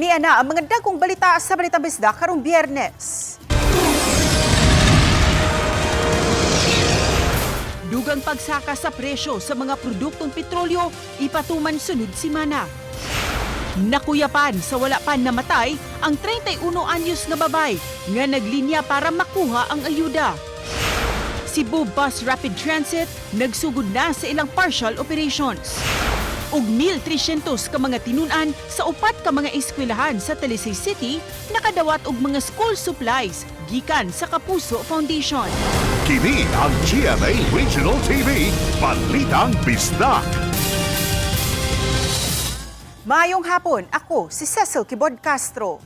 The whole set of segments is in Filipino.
Aniya na ang mga dagkong balita sa Balitang Bisdak karong Biyernes. Dugang pagsaka sa presyo sa mga produktong petrolyo ipatuman sunod simana. Nakuyapan sa wala pa namatay ang 31 anyos na babay nga naglinya para makuha ang ayuda. Cebu Bus Rapid Transit nagsugod na sa ilang partial operations. Ug 1,300 ka mga tinunan sa upat ka mga eskwelahan sa Talisay City nakadawat og mga school supplies gikan sa Kapuso Foundation. Kini ang GMA Regional TV, Balitang Bisdak. Maayong hapon, ako si Cecil Kibod Castro.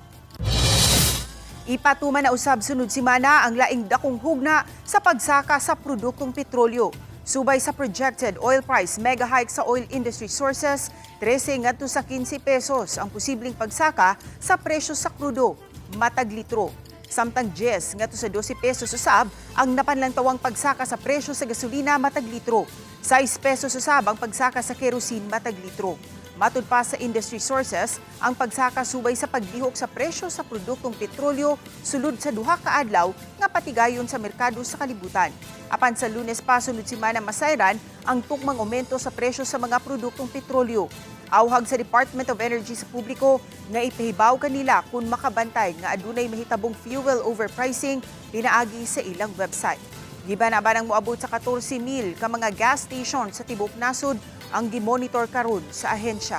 Ipatuman na usab sunod simana ang laing dakong hugna sa pagsaka sa produktong petrolyo. Subay sa projected oil price mega hike sa oil industry sources, 13 ngadto sa 15 pesos ang posibleng pagsaka sa presyo sa krudo, matag litro. Samtang 10 ngadto sa 12 pesos usab ang napanlangtawang pagsaka sa presyo sa gasolina matag litro. 6 pesos usab ang pagsaka sa kerosene matag litro. Matud pa sa industry sources, ang pagsaka subay sa paglihok sa presyo sa produktong petrolyo sulod sa duha ka adlaw nga patigayon sa merkado sa kalibutan. Apan sa Lunes pa sunod simana masayran ang tukmang aumento sa presyo sa mga produktong petrolyo. Awhag sa Department of Energy sa publiko nga ipahibaw kanila kung makabantay nga adunay mahitabong fuel overpricing pinaagi sa ilang website. Giba na ba nang moabot sa 14,000 ka mga gas station sa tibok nasod ang gimonitor karon sa ahensya.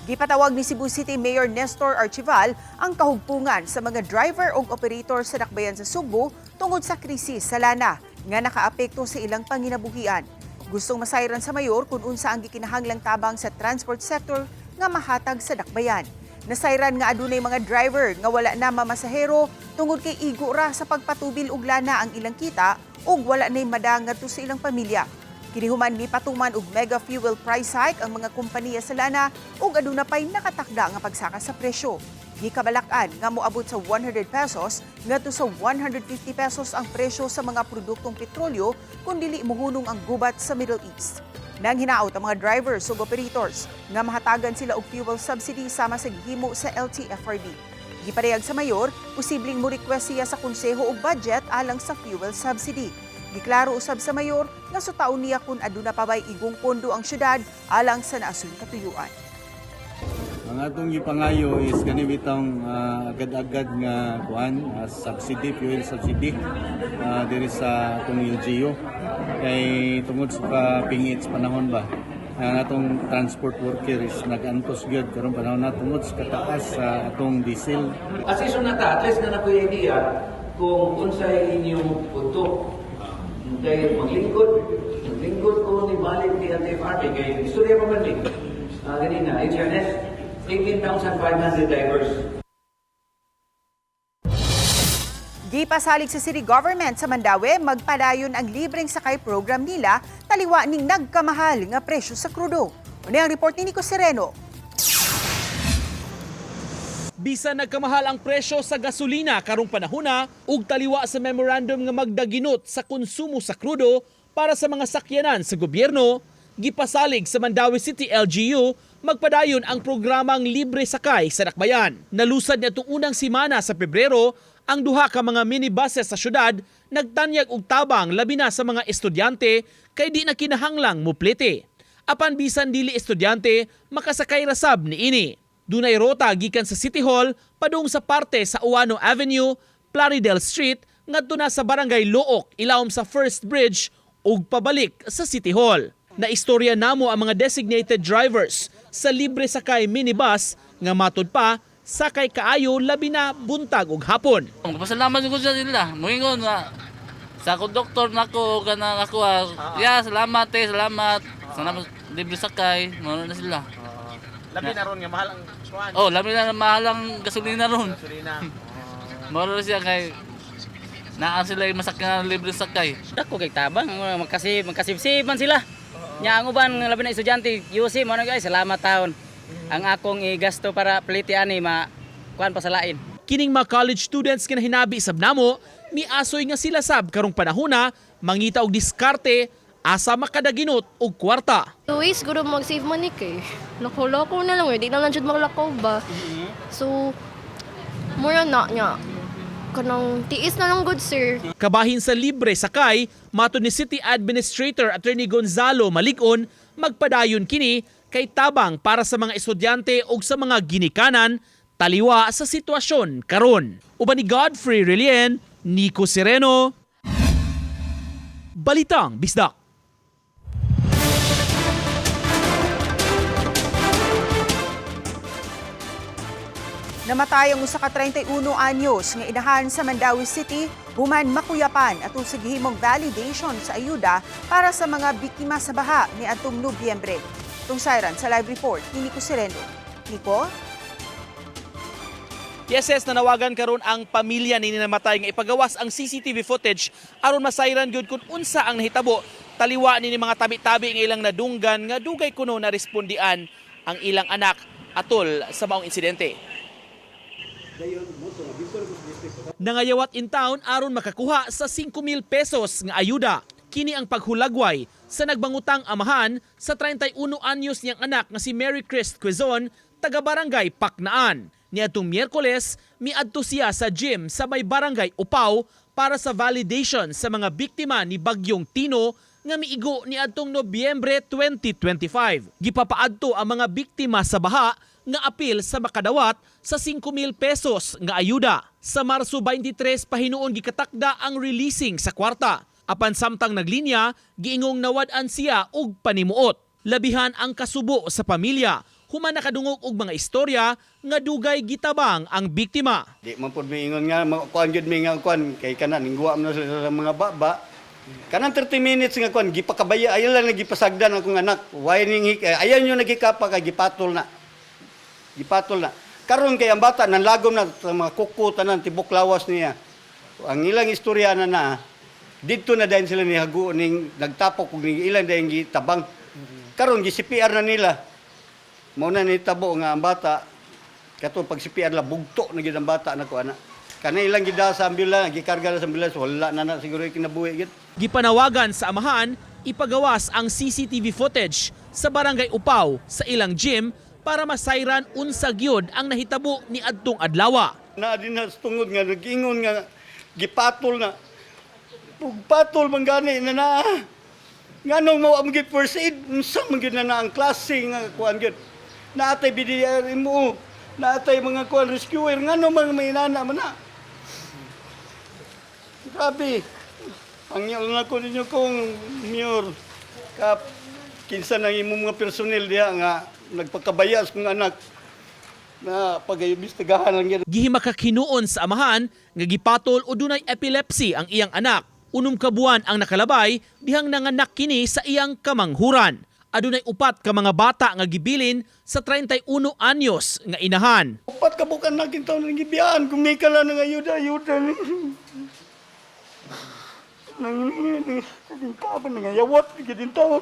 Gipatawag ni Cebu City Mayor Nestor Archival ang kahugpungan sa mga driver o operator sa dakbayan sa Subo tungod sa krisis sa lana nga nakaapekto sa ilang panginabuhian. Gustong masayran sa mayor kung unsa ang gikinahanglang tabang sa transport sector nga mahatag sa dakbayan. Nasayran nga adunay mga driver nga wala na mamasahero tungod kay igo ra sa pagpatubil og lana ang ilang kita ug wala nay madang ngadto sa ilang pamilya. Kinihuman ni patuman og mega fuel price hike ang mga kompanya sa lana ug aduna pay nakatakda nga pagsaka sa presyo. Gikabalakan nga moabot sa 100 pesos ngadto sa 150 pesos ang presyo sa mga produktong petrolyo kung dili mohunong ang gubat sa Middle East. Nang hinaot ang mga drivers ug operators nga mahatagan sila og fuel subsidy sama sa gihimo sa LTFRB. Giparehag sa mayor, posibleng mo request siya sa konseho og budget alang sa fuel subsidy. Giklaro usab sa mayor nga sutaon niya kung aduna pa bay igong pondo ang syudad alang sa naasun katuyuan. Ang atong gipangayo is kani bitong agad-agad nga kuan subsidy, fuel subsidy diri sa atong LGU kay tungod sa pingit panahon ba ang atong transport worker is nag-antos gyud karon panahon na tungod sa kataas sa atong diesel. Asison na ta, at least na nakuya idea kung unsay inyong punto. Kaya maglingkod ko ni balik ni LTFRB kay istorya pa man ni ganina, HNS 18,500 divers. Gipasalig sa city government sa Mandaue, magpadayon ang libreng sakay program nila taliwa ning nagkamahal nga presyo sa krudo. Una ang report ni Nico Sereno. Bisan nagkamahal ang presyo sa gasolina karong panahona ug taliwa sa memorandum nga magdaginot sa konsumo sa krudo para sa mga sakyanan sa gobyerno, gipasalig sa Mandaue City LGU magpadayon ang programang libre sakay sa dakbayan. Nalusad niadtong unang simana sa Pebrero ang duha ka mga minibuses sa syudad nagtanyag og tabang labi na sa mga estudyante kay di na kinahanglang muplete. Apan bisan dili estudyante makasakay rasab niini. Dunay rota gikan sa City Hall padung sa parte sa Uano Avenue, Plaridel Street ngadto na sa Barangay Look ilawom sa First Bridge ug pabalik sa City Hall. Naistorya namo ang mga designated drivers sa libre sakay minibus nga matud pa sakay kaayo labi na buntag ug hapon. Pasalamat ko sa nila. Moingon nga sa doktor nako kana ako. Salamat salamat. Salamat libre sakay. Mao na sila. Labi na ron nga mahal ang kuan. Oh, labi na mahal ang gasolina ron. Mao na siya kay naa sila masakyan libre sakay. Dako kay tabang magkasib-sib man sila. Nya ang uban labi na estudyante, UC mo na guys, salamat taon. Ang akong igasto para pliti ani kuan pa sa lain. Kining mga college students kinahinabi sab namo, miasoy nga sila sab karong panahona mangita og diskarte asa makadaginot og kwarta. Ways siguro mag-save money kay. Lako-lako na lang, di na lang jud maglakaw ba. So, mura na niya. Kanang tiis na lang good sir. Kabahin sa libre sakay, matud ni City Administrator Attorney Gonzalo Maligon, magpadayon kini kay tabang para sa mga estudyante ug sa mga ginikanan taliwa sa sitwasyon karon. Uban ni Godfrey Relien, Nico Sereno, Balitang Bisdak. Namatay ang usa ka 31 anyos nga inahan sa Mandawi City, human makuyapan atong sa gihimong validation sa ayuda para sa mga biktima sa baha ni atong Nobyembre. Tungsayran sa live report ni Nico Sereno. Nico? Yes, nanawagan karon ang pamilya ni namatay nga ipagawas ang CCTV footage aron masayran gyud kung unsa ang nahitabo. Taliwa ni mga tabi-tabi nga ilang nadunggan nga dugay kuno na respondian ang ilang anak atol sa maong insidente. Nangayawat in town aron makakuha sa 5,000 pesos nga ayuda. Kini ang paghulagway sa nagbangutang amahan sa 31 anyos niyang anak nga si Mary Christ Quezon, taga Barangay Paknaan. Niadtong Miyerkules, miadto siya sa gym sa may Barangay Upaw para sa validation sa mga biktima ni Bagyong Tino nga miigo niadtong Nobyembre 2025. Gipapaadto ang mga biktima sa baha nga apil sa makadawat sa 5,000 pesos nga ayuda. Sa Marso 23 pahinuon gikatakda ang releasing sa kwarta. Apan samtang naglinya, giingong nawad-an siya og panimuot. Labihan ang kasubo sa pamilya. Human nakadungog og mga istorya nga dugay gitabang ang biktima. Di man pud miingon nga kuan gyud mi nga kuan kay kanan ningwa man sa mga baba. Kanang 30 minutes nga kuan gipakabaya ayon lang nagipasagdan akong anak. Why ning ayan yo nagikapa kay gipatol na. Gipatol na. Karon kay ang bata nanlagom na sa mga kuko tanan tibok lawas niya. Ang ilang istorya na didto na dayon sila ni hagu ning nagtapok ug ning ilang dayon gitabang. Karon gi CPR na nila. Mao na nitabo nga ang bata kato pag CPR la bugto na gid ang bata nako ana. Kana ilang gida sa ambulans, gikarga na sa ambulans, wala na siguro kinabuhi gid. Gipanawagan sa amahan ipagawas ang CCTV footage sa Barangay Upaw sa ilang gym para masayran unsa gyud ang nahitabo ni adtong adlaw. Na din na tungod nga nagingon nga gipatol na. Pugpatol man gani na. Nganong mao ang gid first aid unsa man gid na ang klase nga kuan gid. Naatay BDR mo, naatay mga kuan rescuer nganong mga mainana man na. Grabe. Ang na ko ninyo kong mayor kap kinsa nang imong mga personel diha nga nagpakabayas kong anak na pag-imbestigahan lang yan. Gihimakakinuon sa amahan nga gipatol o dunay epilepsy ang iyang anak. Unom ka buwan ang nakalabay dihang nanganak kini sa iyang kamanghuran. Adunay upat ka mga bata nga gibilin sa 31 anyos nga inahan. Upat ka bukan na kintaw ng gibiyaan kung may kala ng ayuda-ayuda. Nangingin nangayawat gidin taon.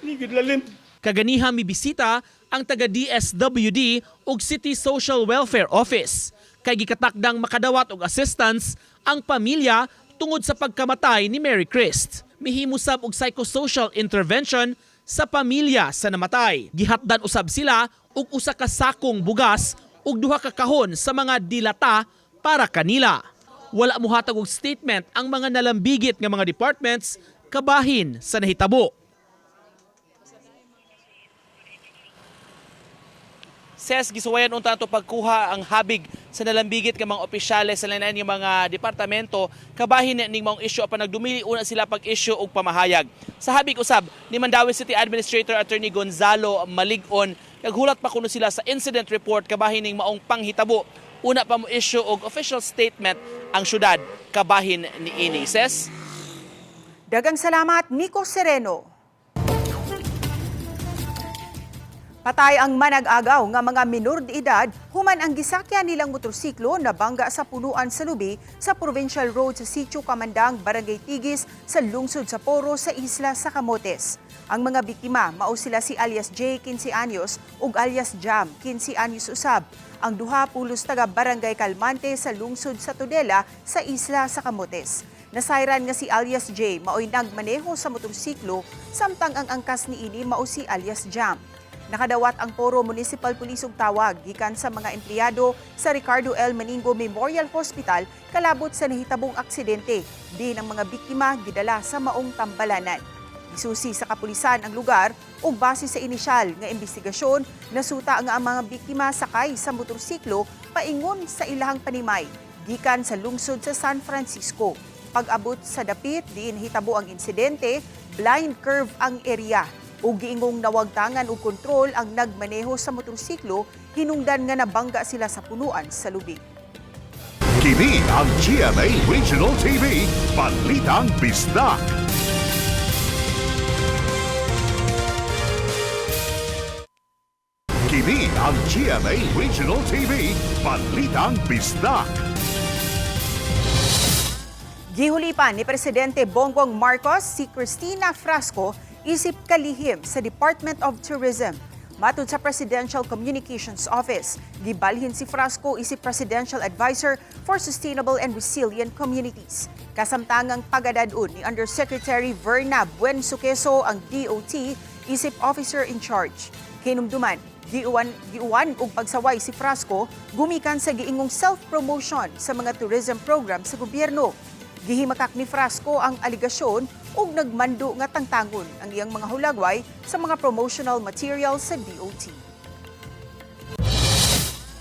Ligid lalim. Kaganiha mibisita ang taga DSWD ug City Social Welfare Office. Kay gikatakdang makadawat og assistance ang pamilya tungod sa pagkamatay ni Mary Christ. Mihimo sab og psychosocial intervention sa pamilya sa namatay. Gihatdan usab sila og usa ka sakong bugas ug duha ka kahon sa mga dilata para kanila. Wala mohatag og statement ang mga nalambigit nga mga departments kabahin sa nahitabo. Ses, gisuwayan unta to pagkuha ang habig sa nalambigit nga mga opisyales sa lain nga mga departamento kabahin ning maong issue apan nagdumili una sila pag-issue og pamahayag. Sa habig usab ni Mandawi City Administrator Attorney Gonzalo Maligon, naghulat pa kuno sila sa incident report kabahin ning maong panghitabo. Una pa mo issue og official statement ang syudad kabahin ni ini. Ses? Dagang salamat, Nico Sereno. Patay ang manag-agaw nga mga minor de edad human ang gisakyan nilang motorsiklo na bangga sa punuan sa lubi sa Provincial Road sa Sitio Kamandang, Barangay Tigis sa lungsod sa Poro sa isla sa Camotes. Ang mga biktima mao sila si alias J, 15 anyos ug alias Jam, 15 anyos usab. Ang duha pulos taga Barangay Calmante sa lungsod sa Tudela sa isla sa Camotes. Nasayran nga si alias J maoy nagmaneho sa motorsiklo samtang ang angkas ni ini mao si alias Jam. Nakadawat ang Toro Municipal Police og tawag gikan sa mga empleyado sa Ricardo L. Maningo Memorial Hospital kalabot sa nahitabong aksidente. Din ang mga biktima gidala sa maong tambalanan. Isusi sa kapulisan ang lugar ug base sa inisyal nga investigasyon, nasuta nga ang mga biktima sakay sa motorsiklo paingon sa ilahang panimay gikan sa lungsod sa San Francisco. Pag-abot sa dapit diin hitabo ang insidente, blind curve ang area. Ug giingong nawagtangan og kontrol ang nagmaneho sa motorsiklo, hinungdan nga nabangga sila sa punuan sa lubig. Kini ang GMA Regional TV, Balitang Bisdak. Kini ang GMA Regional TV, Balitang Bisdak. Gihulipan ni Presidente Bongbong Marcos si Cristina Frasco isip kalihim sa Department of Tourism. Matud sa Presidential Communications Office, gibalhin si Frasco isip Presidential Advisor for Sustainable and Resilient Communities. Kasamtangang pagadadun ni Undersecretary Verna Buensuqueso ang DOT isip Officer in Charge. Kinumduman, giuwan og pagsaway si Frasco gumikan sa giingong self-promotion sa mga tourism program sa gobyerno. Gihimakak ni Frasco ang aligasyon ug nagmando nga tangtangon ang iyang mga hulagway sa mga promotional materials sa DOT.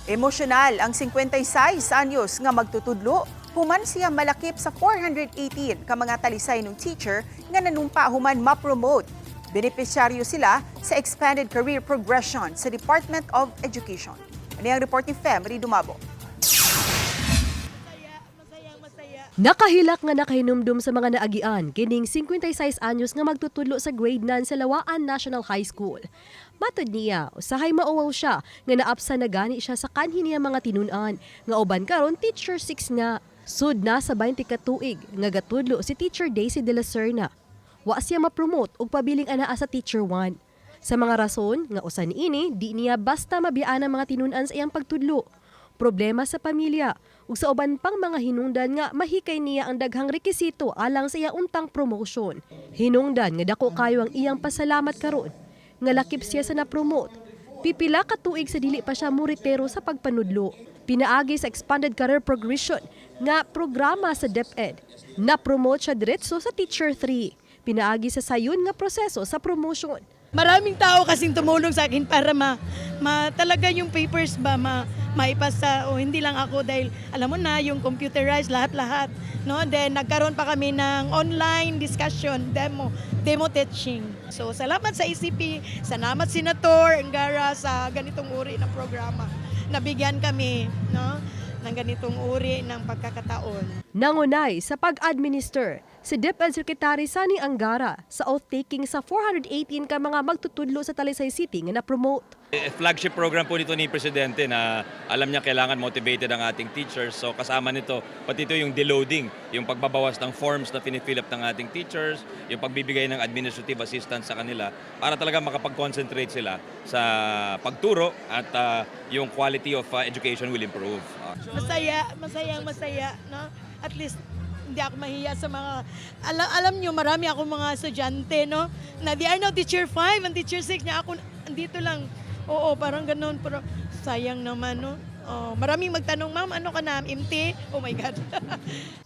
Emosyonal ang 56 anyos nga magtutudlo, human siya malakip sa 418 ka mga talisay ng teacher nga nanumpa human ma-promote. Benepisyaryo sila sa Expanded Career Progression sa Department of Education. Ano ang report ni Fem Dumabo? Nakahilak nga nakahinumdum sa mga naagian kining 56 anyos nga magtutudlo sa grade 9 sa Lawaan National High School. Matod niya, usahay mauwaw siya nga naapsa na gani siya sa kanhi niya mga tinunan nga uban karon teacher 6 nga. Sud na sa 20 ka tuig nga gatudlo si Teacher Daisy de la Serna. Wa siya ma-promote og pabiling anaa sa Teacher 1. Sa mga rason nga usan ini di niya basta mabiyaan ang mga tinunan sa iyang pagtudlo. Problema sa pamilya ug sa uban pang mga hinungdan nga mahikay niya ang daghang rekisito alang sa iyang untang promotion. Hinungdan nga dako kayo ang iyang pasalamat karon nga lakip siya sa na-promote. Pipila ka tuig sa dili pa siya muritero sa pagpanudlo. Pinaagi sa Expanded Career Progression nga programa sa DepEd. Na-promote siya diretso sa Teacher 3. Pinaagi sa sayon nga proseso sa promotion. Maraming tao kasing tumulong sa akin para talaga yung papers ba maipasa o hindi lang ako dahil alam mo na yung computerized lahat-lahat, no? Then nagkaroon pa kami ng online discussion, demo teaching. So salamat sa ECP, salamat Senator Angara sa ganitong uri ng programa. Nabigyan kami, no, ng ganitong uri ng pagkakataon. Nangunay sa pag-administer si DepEd Secretary Sani Angara sa oath-taking sa 418 ka mga magtutudlo sa Talisay City nga na-promote. Flagship program po nito ni Presidente na alam niya kailangan motivated ang ating teachers. So kasama nito, pati ito yung deloading, yung pagbabawas ng forms na finifill up ng ating teachers, yung pagbibigay ng administrative assistance sa kanila para talaga makapag-concentrate sila sa pagturo at yung quality of education will improve. Masaya, no? At least hindi ako mahiya sa mga, alam nyo, marami akong mga estudyante, no? Na they are now teacher 5 and teacher 6 niya ako, andito lang. Oo, parang ganun, pero sayang naman, no? Oh, maraming magtanong, ma'am, ano ka na, MT? Oh my God.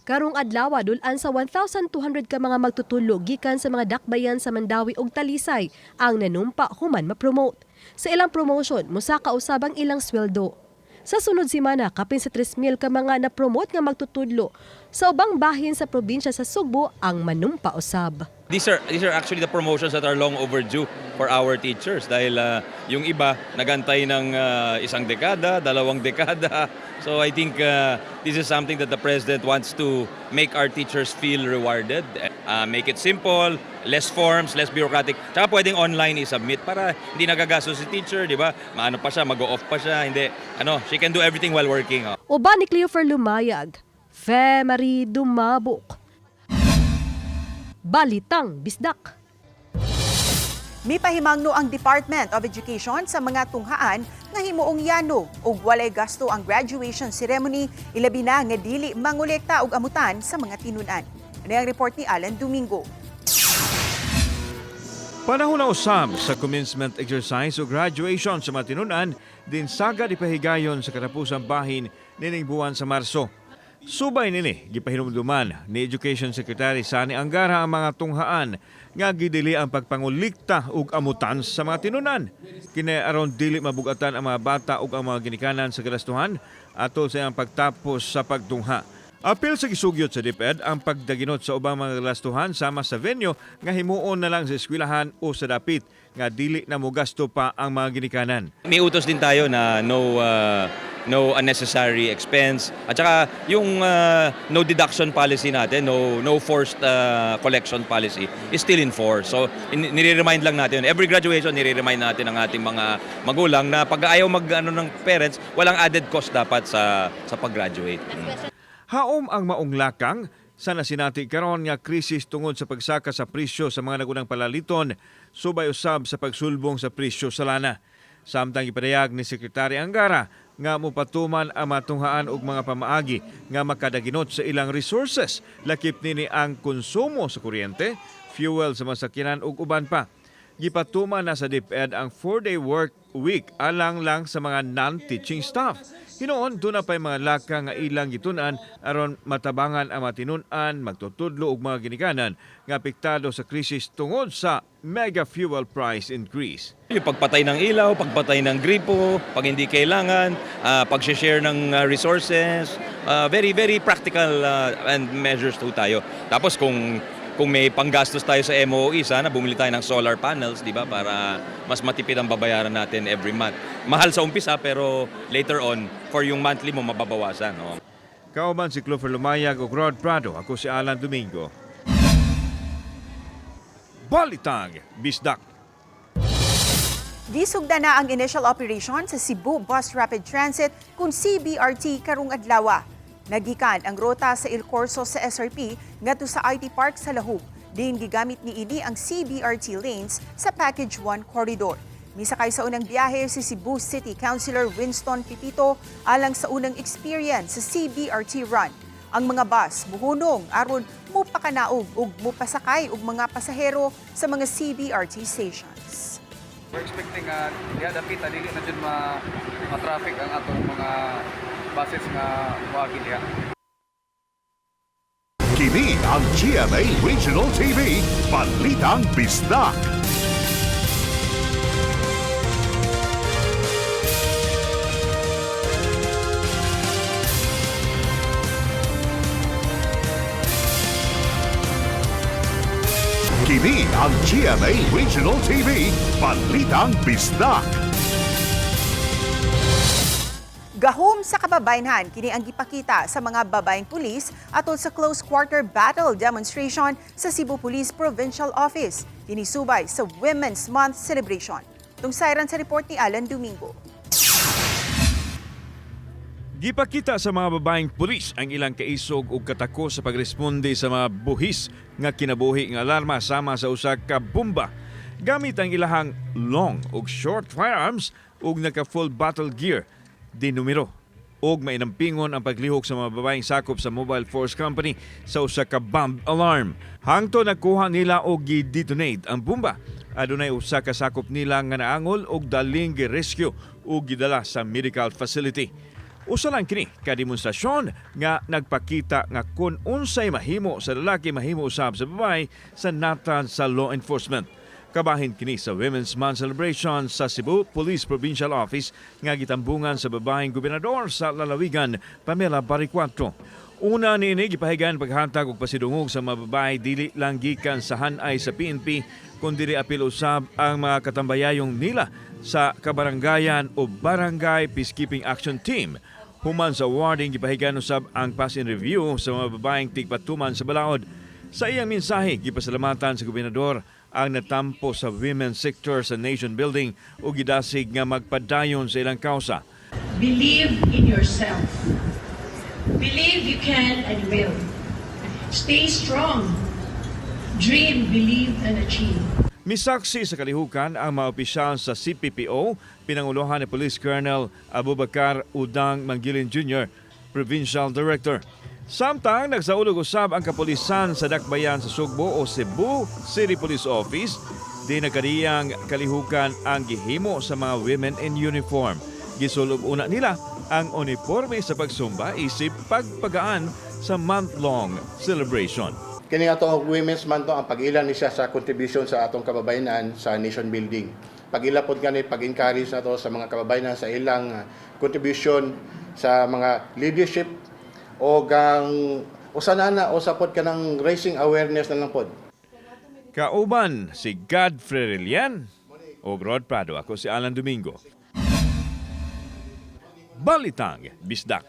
Karong adlaw dulan sa 1,200 ka mga magtutudlo gikan sa mga dakbayan sa Mandawi ug Talisay ang nanumpa human ma-promote. Sa ilang promotion, musaka usab ang ilang sweldo. Sa sunod semana, kapin sa 3,000 ka mga na-promote nga magtutudlo. Sa ubang bahin sa probinsya sa Sugbo ang manumpa usab. These are actually the promotions that are long overdue for our teachers dahil yung iba nagantay ng isang dekada, 2 dekada. So I think this is something that the President wants to make our teachers feel rewarded. Make it simple, less forms, less bureaucratic. Tsaka pwedeng online i-submit para hindi nagagastos si teacher, di ba? Maano pa siya, mag-off pa siya, hindi. She can do everything while working. Uban ni Cleofer Lumayag, Fe Marie Dumabok. Balitang Bisdak. Mipahimangno ang Department of Education sa mga tunghaan nga himuong yano ug walay gasto ang graduation ceremony ilabi na nga dili mangolekta og amutan sa mga tinunan. Ano Ano ang report ni Alan Domingo? Panahon na usab sa commencement exercise o graduation sa mga tinunan, din sagad ipahigayon sa katapusang bahin nining buwan sa Marso. Subay nini, gipahinumduman ni Education Secretary Sani Angara ang mga tunghaan nga gidili ang pagpangulikta ug amutan sa mga tinunan. Kini aron dili mabugatan ang mga bata ug ang mga ginikanan sa kalastuhan atol sa iyang pagtapos sa pagtungha. Apil sa gisugyot sa DepEd ang pagdaginot sa ubang mga kalastuhan sama sa venue nga himuon na lang sa eskwelahan o sa dapit nga dili na mo gasto pa ang mga ginikanan. May utos din tayo na no unnecessary expense. At saka yung no deduction policy natin, no forced collection policy is still in force. So nire-remind lang natin, every graduation nire-remind natin ang ating mga magulang na pag ayaw ng parents, walang added cost dapat sa pag-graduate. Haom ang maong lakang sa nasinati karon nga krisis tungod sa pagsaka sa presyo sa mga nagunang palaliton, subay usab sa pagsulbong sa presyo sa lana. Samtang ipadayag ni Sekretary Angara nga mopatuman ang matunghaan og mga pamaagi nga makadaginot sa ilang resources, lakip nini ang konsumo sa kuryente, fuel sa masakyanan ug uban pa. Gipatuman na sa DepEd ang 4-day work week alang lang sa mga non-teaching staff. Hinoon, doon na pa'y mga laka nga ilang gitunan aron matabangan ang matinunan, magtutudlo og mga ginikanan nga apektado sa krisis tungod sa mega fuel price increase. Yung pagpatay ng ilaw, pagpatay ng gripo, pag hindi kailangan, pag-share ng resources, very, very practical and measures to tayo. Tapos kung may panggastos tayo sa MOE, sana bumili tayo ng solar panels, di ba? Para mas matipid ang babayaran natin every month. Mahal sa umpisa pero later on, for yung monthly mo mababawasan. No? Kauban si Clover Lumayag ug Rod Prado, ako si Alan Domingo. Balitang Bisdak. Gisugda na ang initial operation sa Cebu Bus Rapid Transit kung CBRT karong adlaw. Nagikan ang rota sa Il Corso sa SRP ngadto sa IT Park sa Lahub. Din gigamit niini ang CBRT lanes sa Package 1 corridor. Misakay sa unang biyahe si Cebu City Councilor Winston Pipito alang sa unang experience sa CBRT run. Ang mga bus muhunong aron mupakanaog ug mupasakay og mga pasahero sa mga CBRT stations. We're expecting dapit dili na jud ma-traffic ang atong mga buses nga wagi diha. Kini ang GMA Regional TV, Balitang Bisdak. Kini ang GMA Regional TV, Balitang Bisdak. Gahom sa kababayenhan kini ang gipakita sa mga babaeng pulis atol sa close quarter battle demonstration sa Cebu Police Provincial Office. Kini subay sa Women's Month celebration. Tungsayran sa report ni Alan Domingo. Gipakita sa mga babaeng pulis ang ilang kaisog ug katako sa pagresponde sa mga buhis nga kinabuhi nga alarma sama sa usa ka bomba. Gamit ang ilahang long ug short firearms ug naka-full battle gear di numero. Og mainampingon ang paglihok sa mga babaeng sakop sa Mobile Force Company sa usa ka bomb alarm. Hangto nakuha nila og gi-detonate ang bomba. Adunay usa ka sakop nila nga naangol og daling gi-rescue ug gidala sa medical facility. Usa lang kini ka demonstrasyon nga nagpakita nga kung unsay mahimo sa lalaki mahimo usab sa babae sa natan sa law enforcement. Kabahin kini sa Women's Month celebration sa Cebu Police Provincial Office nga gitambungan sa babaeng gobernador sa lalawigan, Pamela Baricuato. Una niini gipahigan paghatag og pasidungog sa mga babae dili lang gikan sa hanay sa PNP kundi apil usab ang mga katambayayong nila sa kabarangayan o Barangay Peacekeeping Action Team. Human sa awarding gipahigan usab ang pass in review sa mga babaeng tigpatuman sa balaod. Sa iyang mensahe gipasalamatan sa gobernador ang natampo sa women's sector sa nation building o gidasig nga magpadayon sa ilang kausa. Believe in yourself. Believe you can and will. Stay strong. Dream, believe, and achieve. Misaksi sa kalihukan ang mga opisyal sa CPPO, pinanguluhan ni Police Colonel Abubakar Udang Mangilin Jr., Provincial Director. Samtang nagsaulog usab ang kapulisan sa Dakbayan sa Sugbo o Cebu City Police Office, di nagkariyang kalihukan ang gihimo sa mga women in uniform. Gisulob una nila ang uniforme sa pagsumba isip pagpagaan sa month-long celebration. Kini atong Women's Month ang pag-ilan ni siya sa contribution sa atong kababayenan sa nation building. Pag-ila pod kani pag-encourage nato sa mga kababayenan sa ilang contribution sa mga leadership o gang usanana o sapod kanang raising awareness na lang pod. Kauban si Godfrey Relian o Rod Prado. Ako si Alan Domingo. Balitang Bisdak.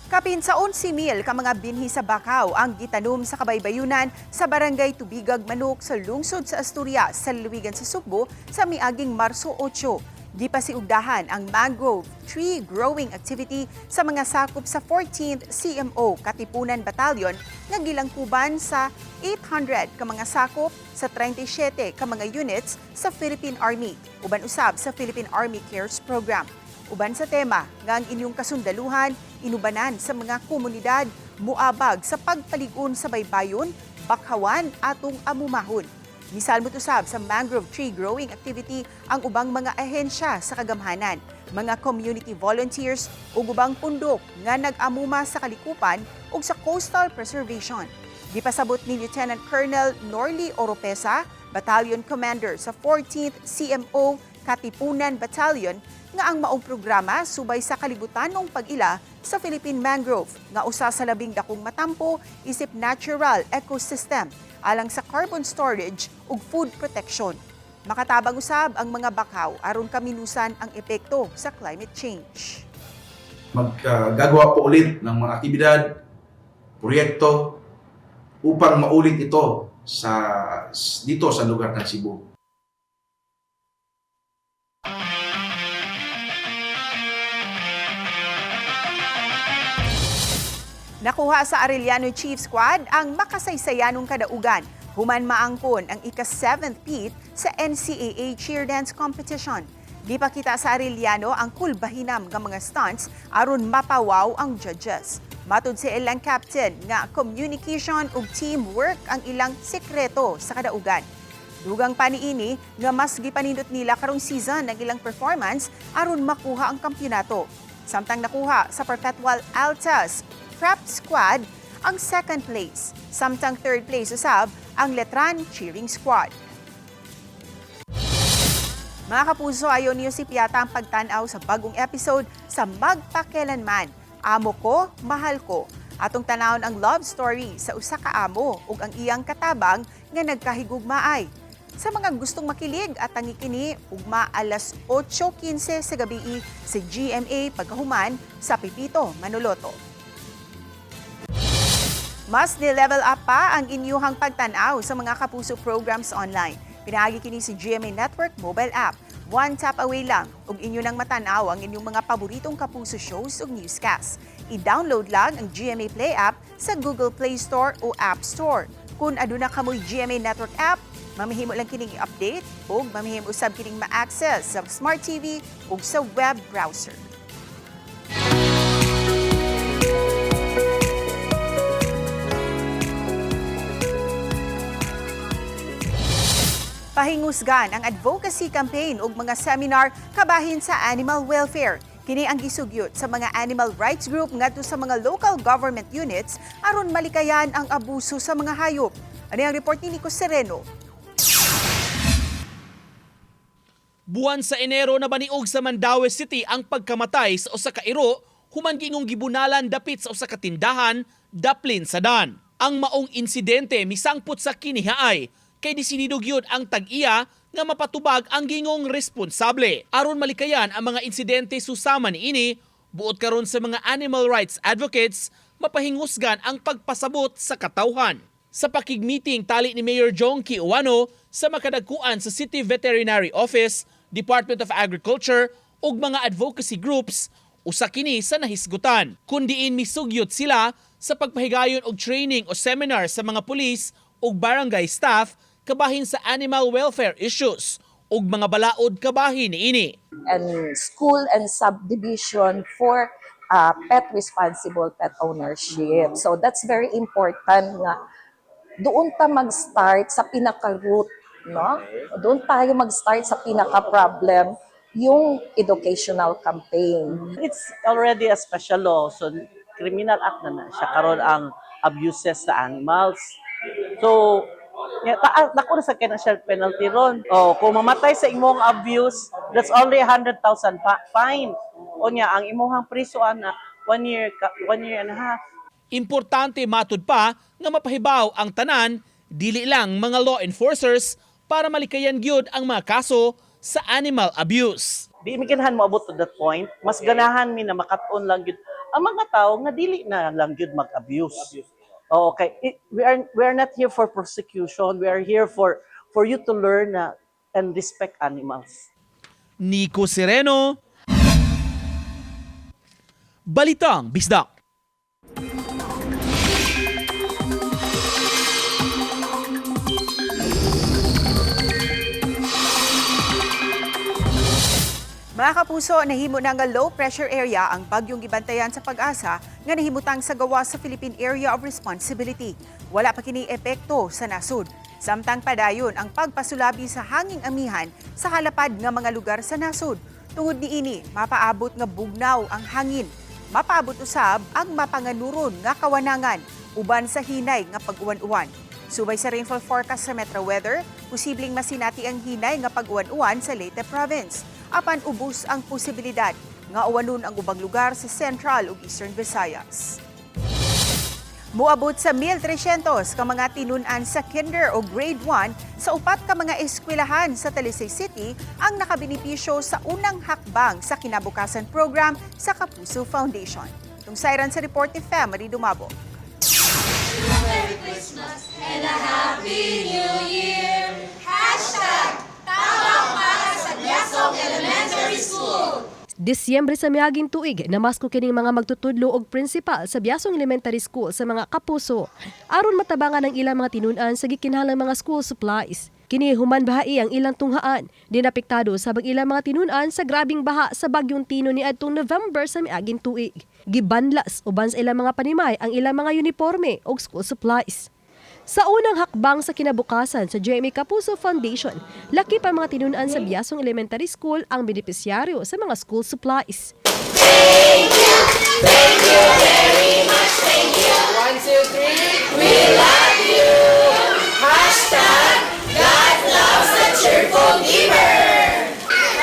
Kapin sa 11,000 ka mga binhi sa bakaw ang gitanom sa kabaybayunan sa Barangay Tubigag Manok sa lungsod sa Asturias sa lalawigan sa Sugbo sa miaging Marso 8. Gipasiugdahan ang mangrove tree growing activity sa mga sakop sa 14th CMO Katipunan Battalion nga gilangkuban sa 800 ka mga sakop sa 37 ka mga units sa Philippine Army, uban usab sa Philippine Army Cares Program. Uban sa tema nga ang inyong kasundaluhan inubanan sa mga komunidad muabag sa pagpaligon sa baybayon, bakhawan atong amumahon. Misalmot usab sa mangrove tree growing activity ang ubang mga ahensya sa kagamhanan, mga community volunteers ug ubang pundok nga nag-amuma sa kalikupan ug sa coastal preservation. Gipasabot ni Lieutenant Colonel Norly Oropesa, Battalion Commander sa 14th CMO Katipunan Battalion, nga ang maong programa subay sa kalibutanong pag-ila sa Philippine Mangrove nga usa sa labing dakong matampo isip natural ecosystem alang sa carbon storage ug food protection. Makatabang usab ang mga bakaw aron kaminusan ang epekto sa climate change. Maggagawa po ulit ng mga aktibidad, proyekto upang maulit ito dito sa lugar ng Cebu. Nakuha sa Arellano Chief Squad ang makasaysayanong kadaugan. Human maangkon ang ika-7th peat sa NCAA Cheer Dance Competition. Gipakita sa Arellano ang kulbahinam nga mga stunts aron mapawaw ang judges. Matud si ilang captain nga communication ug teamwork ang ilang sekreto sa kadaugan. Dugang paniini nga mas gipanindot nila karong season ang ilang performance aron makuha ang kampyonato. Samtang nakuha sa Perpetual Altas Prep Squad ang second place. Samtang third place usab ang Letran Cheering Squad. Mga kapuso, ayon niyo si Piata ang pagtanaw sa bagong episode sa Magpakelanman. Amo ko, mahal ko. Atong tanawon ang love story sa usa ka amo ug ang iyang katabang nga nagkahigugmaay. Sa mga gustong makilig at tangikini, ugma alas 8:15 sa gabi sa GMA pagkahuman sa Pipito, Manoloto. Mas ni-level up pa ang inyuhang pagtanaw sa mga kapuso programs online. Pinaagi kini si GMA Network mobile app. One tap away lang ug inyo nang matanaw ang inyong mga paboritong kapuso shows ug newscast. I-download lang ang GMA Play app sa Google Play Store o App Store. Kung aduna kamoy GMA Network app, mamihimo lang kining i-update ug mamihimo usab kining ma-access sa Smart TV ug sa web browser. Pahingusgan ang advocacy campaign ug mga seminar kabahin sa animal welfare. Kini ang gisugyot sa mga animal rights group ngadto sa mga local government units aron malikayan ang abuso sa mga hayop. Ano ang report ni Nico Sereno? Buwan sa Enero na baniog sa Mandaue City ang pagkamatay sa usa ka iro human gingong gibunalan dapit sa usa ka tindahan daplin sa Dan. Ang maong insidente misangpot sa kinihaay kay disinido gyud ang tag-iya nga mapatubag ang gingong responsable. Aron malikayan ang mga insidente susama niini, buot karon sa mga animal rights advocates mapahingusgan ang pagpasabot sa katawhan. Sa pakigmeeting tali ni Mayor Jongki Uwano sa makadagkuan sa City Veterinary Office, Department of Agriculture ug mga advocacy groups, usa kini sa nahisgutan. Kundiin misugyot sila sa pagpahigayon og training o seminar sa mga pulis ug barangay staff kabahin sa animal welfare issues ug mga balaod kabahin niini. And school and subdivision for pet responsible pet ownership. So that's very important nga doon ta mag-start sa pinaka-root, no? Doon tayo mag-start sa pinaka-problem, yung educational campaign. It's already a special law, so criminal act na siya karon ang abuses sa animals. So, dako na sa financial penalty ron. Oh, kung mamatay sa imong abuse, that's only 100,000 fine. O niya, ang imong prisuan na 1 year and a half. Importante matud pa nga mapahibaw ang tanan, dili lang mga law enforcers para malikayan gyud ang mga kaso sa animal abuse. Di mi ganahan moabot to that point, mas ganahan mi na makat-on lang gyud ang mga tao nga dili na lang gyud mag-abuse. Oh, okay, we are not here for prosecution, we are here for you to learn and respect animals. Nico Sereno, Balitang Bisdak. Mga kapuso, nahimo na nga low pressure area ang bagyong gibantayan sa Pag-asa nga nahimutang sa gawa sa Philippine Area of Responsibility. Wala pa kini epekto sa nasud. Samtang padayon ang pagpasulabi sa hanging amihan sa halapad nga mga lugar sa nasud. Tungod niini, mapaabot nga bugnaw ang hangin. Mapaabot usab ang mapanganuron nga kawanangan uban sa hinay nga pag-uwan-uwan. Subay sa rainfall forecast sa Metro Weather, posibleng masinati ang hinay nga pag-uwan-uwan sa Leyte Province. Apan ubos ang posibilidad nga uwanon ang ubang lugar sa Central ug Eastern Visayas. Muabot sa 1,300 ka mga tinun-an sa kinder o grade 1 sa upat ka mga eskwelahan sa Talisay City ang nakabenepisyo sa unang hakbang sa kinabukasan program sa Kapuso Foundation. Tungsayran sa report ni Family Dumabo. Merry Christmas and a Happy New Year! #Tabang para sa Biasong Elementary School! Disyembre sa miaging tuig, namasko kining mga magtutudlo og prinsipal sa Biasong Elementary School sa mga kapuso aron matabangan ang ilang mga tinun-an sa gikinahanglang mga school supplies. Kini human bahai ang ilang tunghaan, dinapektado sa ilang mga tinun-an sa grabing baha sa bagyong Tino ni adtong November sa miaging tuig. Gibanlas uban sa ilang mga panimay ang ilang mga uniforme ug school supplies. Sa unang hakbang sa kinabukasan sa GMA Kapuso Foundation, laki pa mga tinun-an sa Biasong Elementary School ang benepisyaryo sa mga school supplies. Thank you very much, thank you. 1, 2, 3, we love you. #God loves a cheerful giver.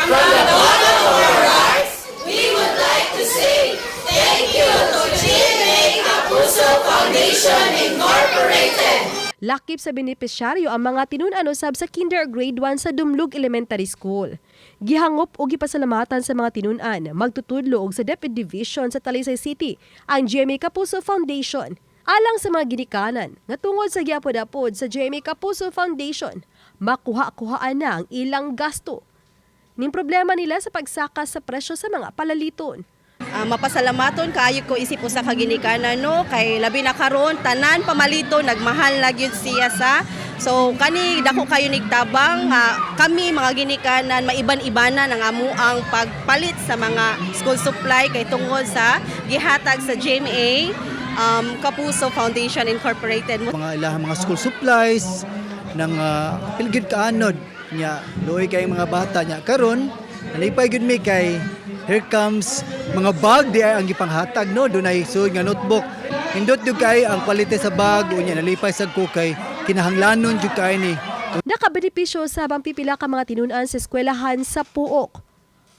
From the bottom of our hearts, we would like to say thank you to GMA Kapuso Foundation Incorporated. Lakip sa benepisyaryo ang mga tinun-an usab sa kinder grade 1 sa Dumlug Elementary School. Gihangop o gipasalamatan sa mga tinun-an, magtutudlo og sa Deputy Division sa Talisay City ang GMA Kapuso Foundation. Alang sa mga ginikanan, nga tungod sa giapod-apod sa GMA Kapuso Foundation, makuha-kuhaan na ang ilang gasto. Ning problema nila sa pagsakas sa presyo sa mga palaliton. Mapasalamaton kaayo ko isip usa ka ginikanan no kay labi na karon tanan pamalito nagmahal na gyud siya sa so kani dako kayo nigtabang kami mga ginikanan maiban-ibanan ang amuang pagpalit sa mga school supply kay tungod sa gihatag sa GMA Kapuso Foundation Incorporated. Mga ilahang mga school supplies ng pilgid kaanod nya luoy kay mga bata nya karon nalipay gyud mi kay here comes mga bag di ay ang gipanghatag no dunay sud nga notebook indot jud kay ang quality sa bag unya nalipay sad ko kay kinahanglanon jud kay ni. Nakabenepisyo sa pipila ka mga tinun-an sa eskwelahan sa Puok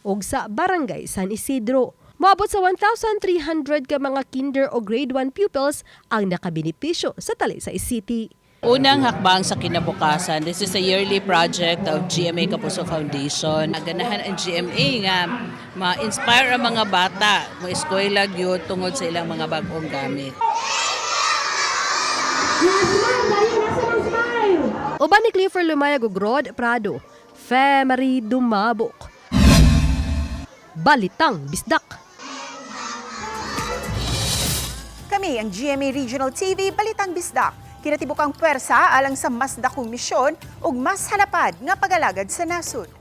ug sa Barangay San Isidro. Moabot sa 1,300 ka mga kinder o grade 1 pupils ang nakabenepisyo sa Talisay City. Unang hakbang sa kinabukasan, this is a yearly project of GMA Kapuso Foundation. Ganahan ang GMA nga ma-inspire ang mga bata, ma-eskwela gyud tungod sa ilang mga bag-ong gamit. Uban ni Clifford Lumayag ug Rod Prado, Family Dumabok. Balitang Bisdak. Kami ang GMA Regional TV Balitang Bisdak. Kinatibukang pwersa alang sa mas dakong misyon ug mas halapad nga pagalagad sa nasud.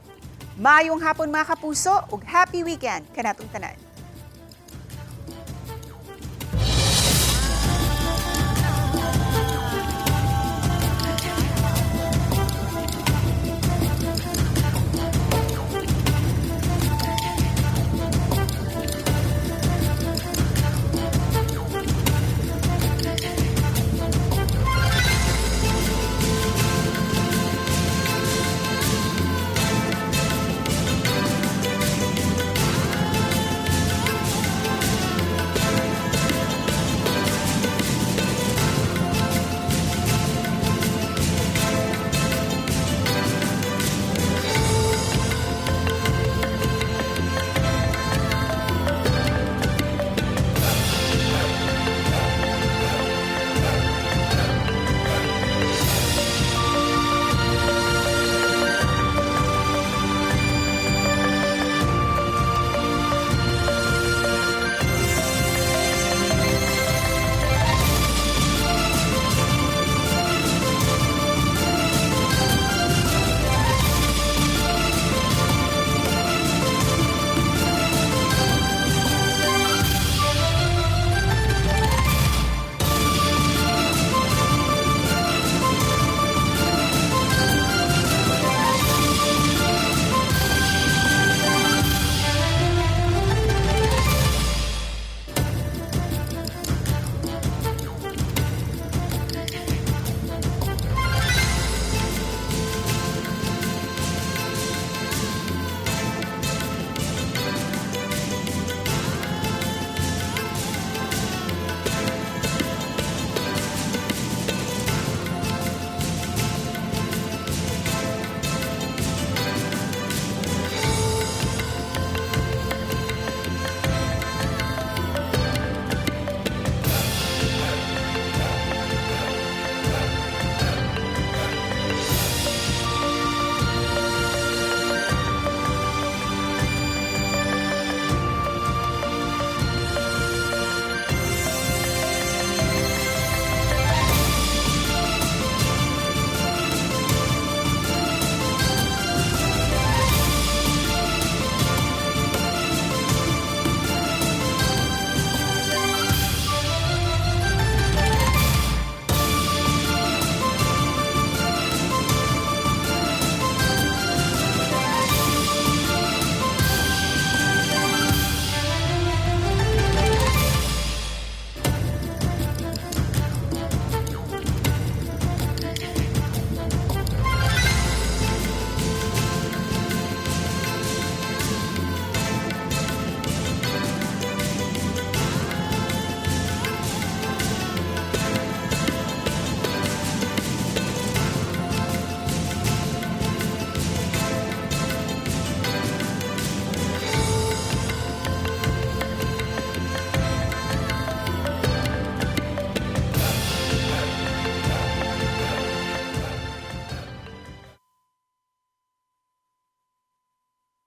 Maayong hapon mga kapuso ug happy weekend kanatong tanan.